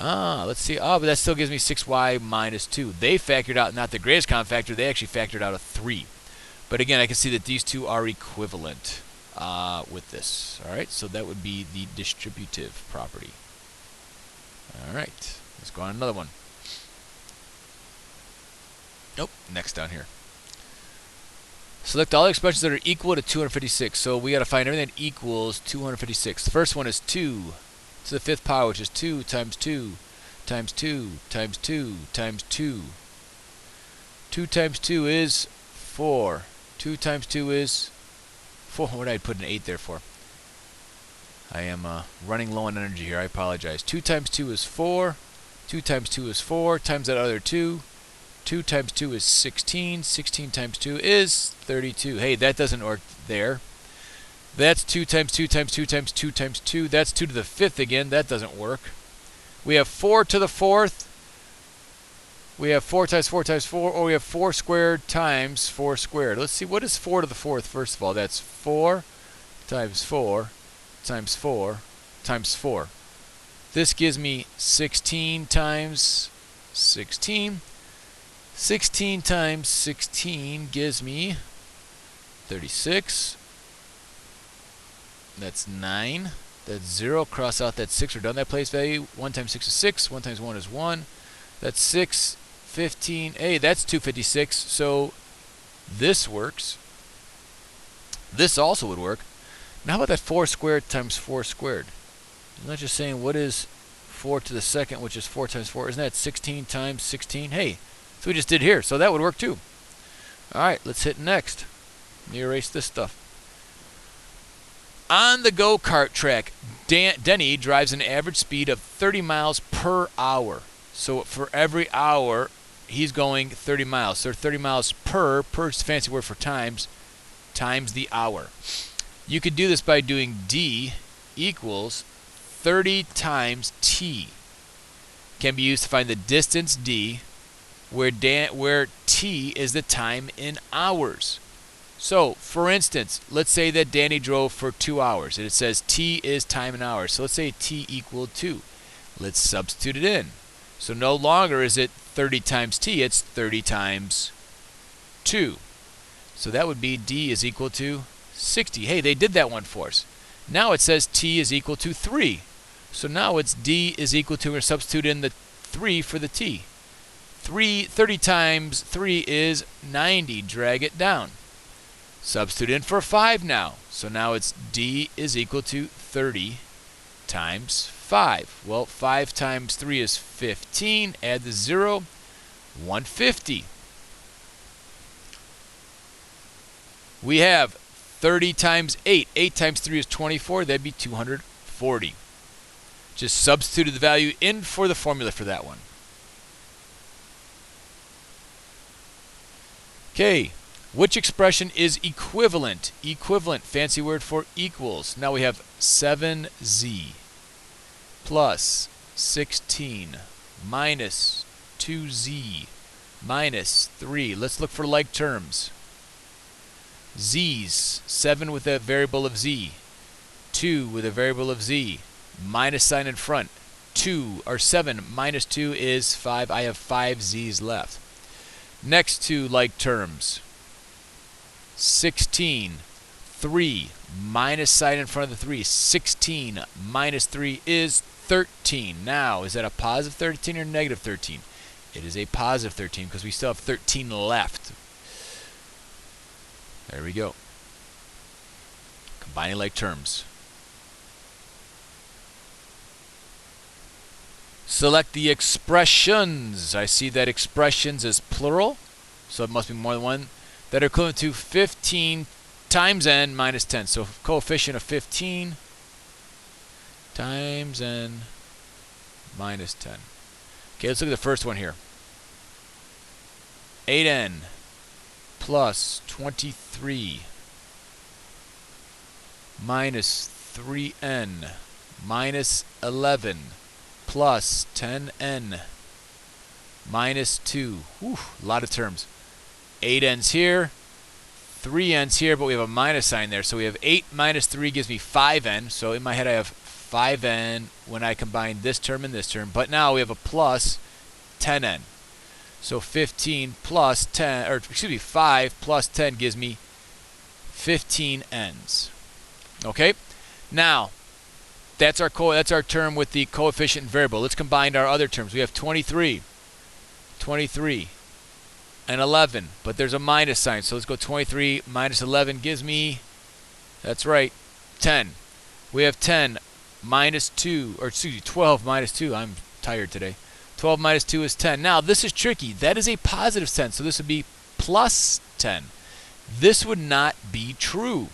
Let's see. Oh, but that still gives me 6y minus 2. They factored out not the greatest common factor. They actually factored out a 3. But again, I can see that these two are equivalent with this. All right, so that would be the distributive property. All right, let's go on another one. Nope, next down here. Select all the expressions that are equal to 256. So we got to find everything that equals 256. The first one is 2 to the 5th power, which is 2 times 2 times 2 times 2 times 2. 2 times 2 is 4. 2 times 2 is 4. What did I put an 8 there for? I am running low on energy here. I apologize. 2 times 2 is 4. 2 times 2 is 4 times that other 2. 2 times 2 is 16. 16 times 2 is 32. Hey, that doesn't work there. That's 2 times 2 times 2 times 2 times 2. That's 2 to the 5th again. That doesn't work. We have 4 to the 4th. We have 4 times 4 times 4. Or we have 4 squared times 4 squared. Let's see. What is 4 to the 4th, first of all? That's 4 times 4 times 4 times 4. This gives me 16 times 16. 16 times 16 gives me 36. That's 9. That's 0. Cross out that 6. We're done that place value. 1 times 6 is 6. 1 times 1 is 1. That's 6. 15. Hey, that's 256. So this works. This also would work. Now how about that 4 squared times 4 squared? I'm not just saying what is 4 to the 2nd, which is 4 times 4. Isn't that 16 times 16? Hey, that's what we just did here. So that would work too. All right, let's hit next. Let me erase this stuff. On the go-kart track, Denny drives an average speed of 30 miles per hour. So for every hour, he's going 30 miles. So 30 miles per is a fancy word for times the hour. You could do this by doing D equals 30 times T. Can be used to find the distance D, where T is the time in hours. So, for instance, let's say that Danny drove for 2 hours, and it says T is time in hours. So let's say T equaled 2. Let's substitute it in. So no longer is it 30 times T, it's 30 times 2. So that would be D is equal to 60. Hey, they did that one for us. Now it says T is equal to 3. So now it's D is equal to, we're going to substitute in the 3 for the T. 30 times 3 is 90. Drag it down. Substitute in for 5 now. So now it's D is equal to 30 times 5. Well, 5 times 3 is 15. Add the 0. 150. We have 30 times 8. 8 times 3 is 24. That'd be 240. Just substituted the value in for the formula for that one. Okay. Which expression is equivalent? Equivalent, fancy word for equals. Now we have 7z plus 16 minus 2z minus 3. Let's look for like terms. Z's, 7 with a variable of z, 2 with a variable of z, minus sign in front. 2 or 7 minus 2 is 5. I have 5 z's left. Next to like terms. 16, 3, minus sign in front of the 3. 16 minus 3 is 13. Now, is that a positive 13 or negative 13? It is a positive 13 because we still have 13 left. There we go. Combining like terms. Select the expressions. I see that expressions is plural, so it must be more than one. That are equivalent to 15 times n minus 10. So coefficient of 15 times n minus 10. Okay, let's look at the first one here. 8n plus 23 minus 3n minus 11 plus 10n minus 2. Whew, a lot of terms. 8 n's here, 3 n's here, but we have a minus sign there. So we have 8 minus 3 gives me 5n. So in my head I have 5n when I combine this term and this term. But now we have a plus 10n. So 15 plus 10, or excuse me, 5 plus 10 gives me 15n's. Okay? Now, that's our term with the coefficient variable. Let's combine our other terms. We have 23, and 11, but there's a minus sign. So let's go 23 minus 11 gives me, that's right, 10. We have 10 minus 2, or excuse me, 12 minus 2. I'm tired today. 12 minus 2 is 10. Now, this is tricky. That is a positive 10, so this would be plus 10. This would not be true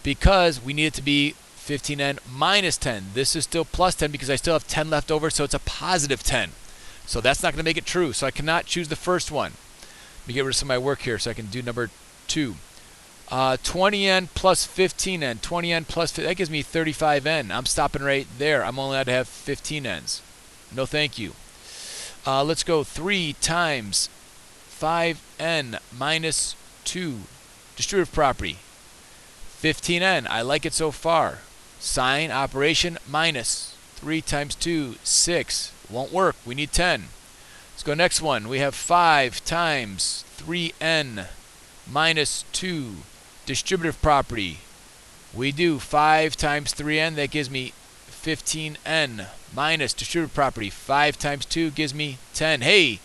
because we need it to be 15n minus 10. This is still plus 10 because I still have 10 left over, so it's a positive 10. So that's not going to make it true, so I cannot choose the first one. Let me get rid of some of my work here so I can do number 2. 20n plus 15n. 20n plus 15, that gives me 35n. I'm stopping right there. I'm only allowed to have 15n's. No thank you. Let's go 3 times 5n minus 2. Distributive property. 15n. I like it so far. Sign, operation, minus. 3 times 2, 6. Won't work. We need 10. Let's go next one. We have 5 times 3n minus 2. Distributive property. We do 5 times 3n. That gives me 15n minus distributive property. 5 times 2 gives me 10. Hey,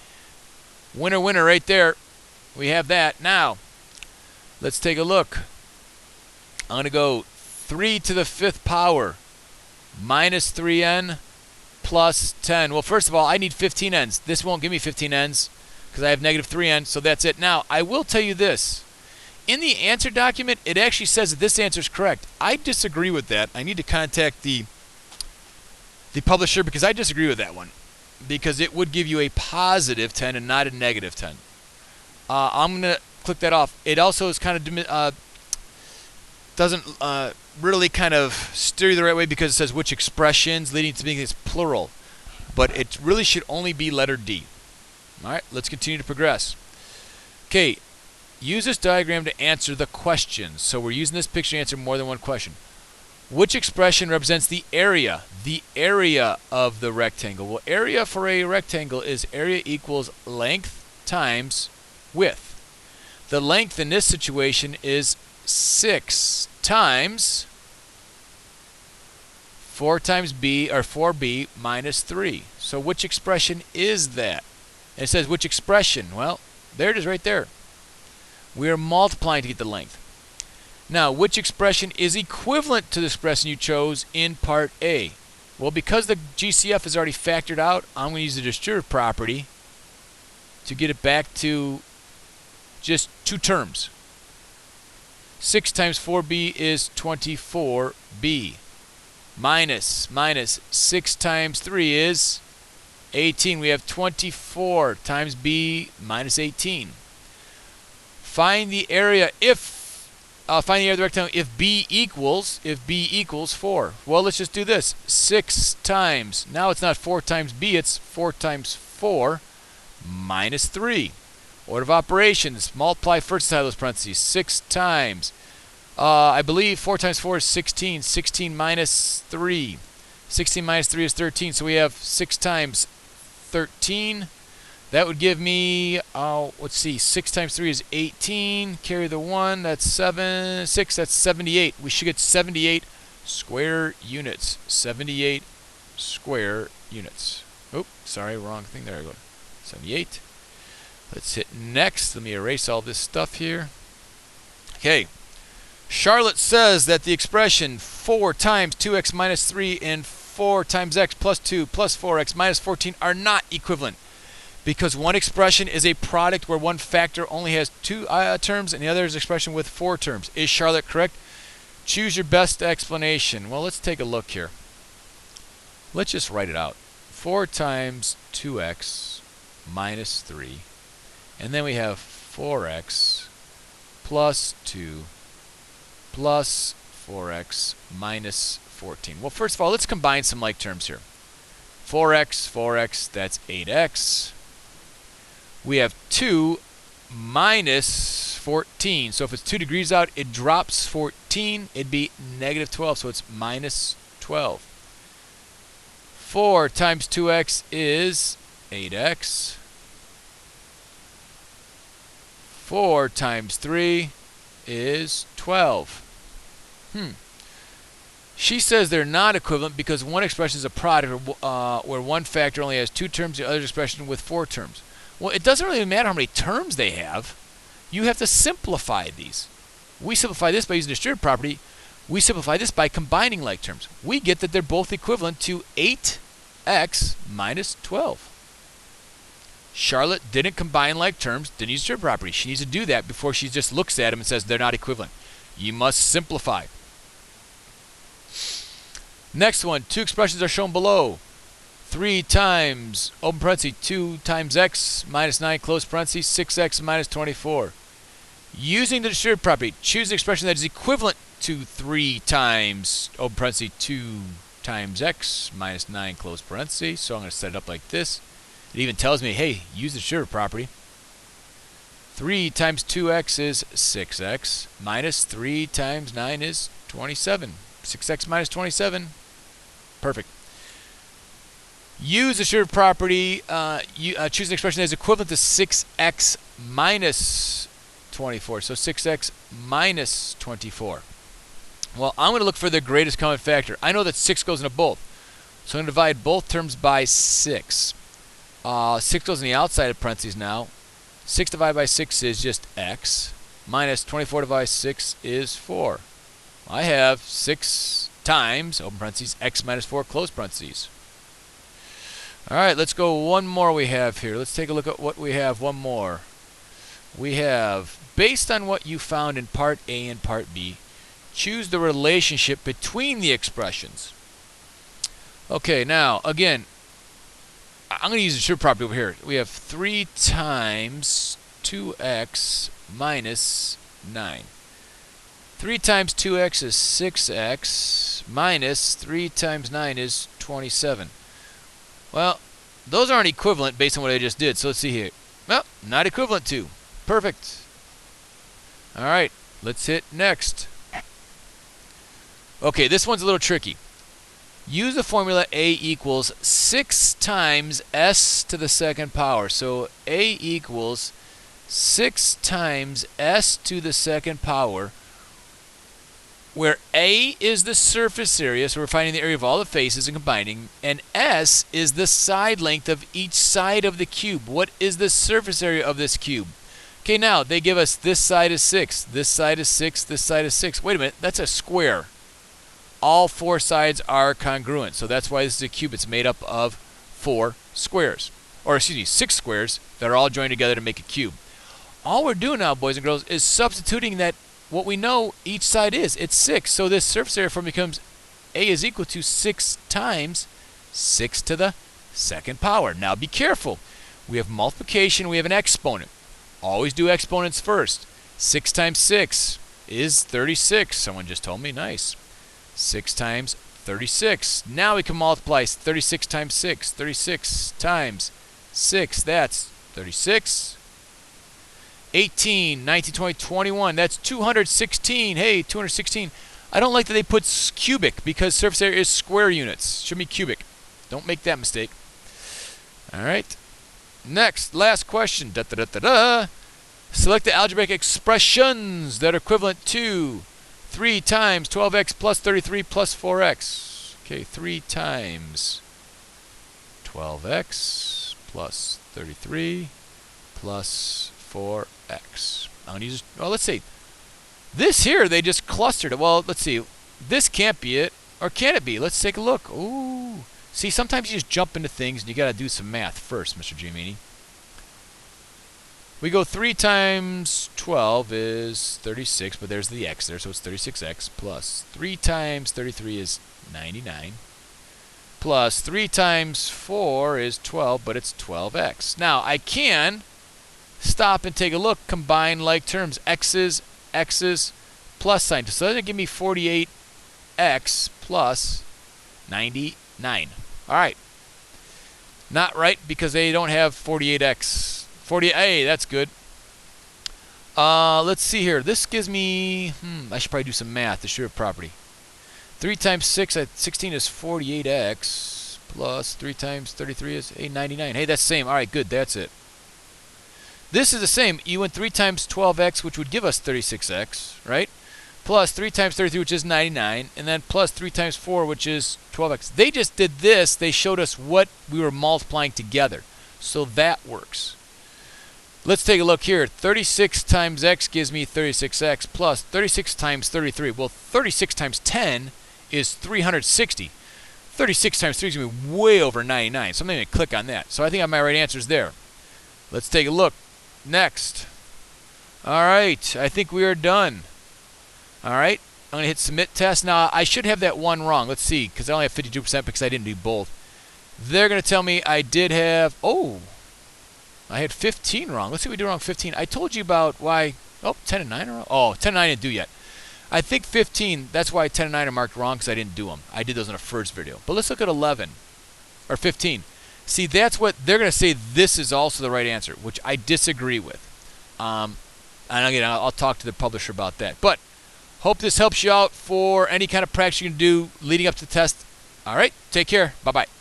winner, winner right there. We have that. Now, let's take a look. I'm going to go 3 to the 5th power minus 3n plus 10. Well, first of all, I need 15n's. This won't give me 15n's because I have negative 3n, so that's it. Now, I will tell you this. In the answer document, it actually says that this answer is correct. I disagree with that. I need to contact the publisher because I disagree with that one because it would give you a positive 10 and not a negative 10. I'm going to click that off. It also is kind of doesn't really kind of steer you the right way because it says which expressions leading to being this plural. But it really should only be letter D. All right, let's continue to progress. Okay, use this diagram to answer the questions. So we're using this picture to answer more than one question. Which expression represents the area? The area of the rectangle. Well, area for a rectangle is area equals length times width. The length in this situation is 6 times 4 times b, or 4b minus 3. So which expression is that? And it says which expression? Well, there it is right there. We are multiplying to get the length. Now, which expression is equivalent to the expression you chose in part A? Well, because the GCF is already factored out, I'm going to use the distributive property to get it back to just 2 terms. 6 times 4b is 24b. Minus 6 times 3 is 18. We have 24 times b minus 18. Find the area of the rectangle if b equals 4. Well, let's just do this. 6 times, now it's not 4 times b, it's 4 times 4 minus 3. Order of operations, multiply first side of those parentheses. 6 times, I believe 4 times 4 is 16. 16 minus 3. 16 minus 3 is 13. So we have 6 times 13. That would give me, let's see, 6 times 3 is 18. Carry the 1, that's 6, that's 78. We should get 78 square units. 78 square units. Oh, sorry, wrong thing. There I go. 78. Let's hit next. Let me erase all this stuff here. Okay. Charlotte says that the expression 4 times 2x minus 3 and 4 times x plus 2 plus 4x minus 14 are not equivalent because one expression is a product where one factor only has 2 terms and the other is an expression with 4 terms. Is Charlotte correct? Choose your best explanation. Well, let's take a look here. Let's just write it out. 4 times 2x minus 3. And then we have 4x plus 2 plus 4x minus 14. Well, first of all, let's combine some like terms here. 4x, that's 8x. We have 2 minus 14. So if it's 2 degrees out, it drops 14. It'd be negative 12, so it's minus 12. 4 times 2x is 8x. 4 times 3 is 12. She says they're not equivalent because one expression is a product where one factor only has 2 terms, the other expression with 4 terms. Well, it doesn't really matter how many terms they have. You have to simplify these. We simplify this by using the distributive property. We simplify this by combining like terms. We get that they're both equivalent to 8x minus 12. Charlotte didn't combine like terms, didn't use the distributive property. She needs to do that before she just looks at them and says they're not equivalent. You must simplify. Next one, 2 expressions are shown below. 3 times, open parenthesis, 2 times x minus 9, close parenthesis, 6x minus 24. Using the distributive property, choose an expression that is equivalent to 3 times, open parenthesis, 2 times x minus 9, close parenthesis. So I'm going to set it up like this. It even tells me, hey, use the distributive property. 3 times 2x is 6x, minus 3 times 9 is 27. 6x minus 27. Perfect. Use the distributive property. Choose an expression that is equivalent to 6x minus 24. So 6x minus 24. Well, I'm going to look for the greatest common factor. I know that 6 goes into both. So I'm going to divide both terms by 6. 6 goes in the outside of parentheses now. 6 divided by 6 is just x. Minus 24 divided by 6 is 4. I have 6 times, open parentheses, x minus 4, close parentheses. All right, let's go one more we have here. Let's take a look at what we have. One more. We have, based on what you found in Part A and Part B, choose the relationship between the expressions. Okay, now, again, I'm going to use the distributive property over here. We have 3 times 2x minus 9. 3 times 2x is 6x, minus 3 times 9 is 27. Well, those aren't equivalent based on what I just did. So let's see here. Well, not equivalent to. Perfect. All right, let's hit next. Okay, this one's a little tricky. Use the formula a equals 6 times s to the second power. So a equals 6 times s to the second power, where a is the surface area, so we're finding the area of all the faces and combining, and s is the side length of each side of the cube. What is the surface area of this cube? Okay, now they give us this side is 6, this side is 6, this side is 6. Wait a minute, that's a square. All 4 sides are congruent, so that's why this is a cube. It's made up of 4 squares, or excuse me, 6 squares that are all joined together to make a cube. All we're doing now, boys and girls, is substituting that what we know each side is. It's 6, so this surface area form becomes a is equal to 6 times 6 to the second power. Now be careful. We have multiplication, we have an exponent. Always do exponents first. 6 times 6 is 36. Someone just told me. Nice. 6 times 36. Now we can multiply 36 times 6. 36 times 6, that's 36. 18, 19, 20, 21. That's 216. Hey, 216. I don't like that they put cubic because surface area is square units. Should be cubic. Don't make that mistake. All right. Next, last question. Select the algebraic expressions that are equivalent to 3 times 12x plus 33 plus 4x. Okay, 3 times 12x plus 33 plus 4x. I'm going to use, well, let's see. This here, they just clustered it. Well, let's see. This can't be it. Or can it be? Let's take a look. Ooh. See, sometimes you just jump into things and you got to do some math first, Mr. Giamini. We go 3 times 12 is 36, but there's the x there, so it's 36x, plus 3 times 33 is 99, plus 3 times 4 is 12, but it's 12x. Now, I can stop and take a look, combine like terms, x's, plus sign. So that'll give me 48x plus 99. All right. Not right because they don't have 48x. 48, that's good. Let's see here. This gives me, I should probably do some math to show property. 3 times 6 at 16 is 48x plus 3 times 33 is 899. Hey, that's the same. All right, good. That's it. This is the same. You went 3 times 12x, which would give us 36x, right? Plus 3 times 33, which is 99, and then plus 3 times 4, which is 12x. They just did this. They showed us what we were multiplying together. So that works. Let's take a look here. 36 times x gives me 36x plus 36 times 33. Well, 36 times 10 is 360. 36 times 3 is going to be way over 99. So I'm going to click on that. So I think my right answer is there. Let's take a look. Next. All right. I think we are done. All right. I'm going to hit submit test. Now, I should have that one wrong. Let's see, because I only have 52% because I didn't do both. They're going to tell me I did have, I had 15 wrong. Let's see what we do wrong 15. I told you about why, 10 and 9 are wrong. Oh, 10 and 9 I didn't do yet. I think 15, that's why 10 and 9 are marked wrong because I didn't do them. I did those in a first video. But let's look at 11, or 15. See, that's what they're going to say. This is also the right answer, which I disagree with. And again, I'll talk to the publisher about that. But hope this helps you out for any kind of practice you can do leading up to the test. All right, take care. Bye-bye.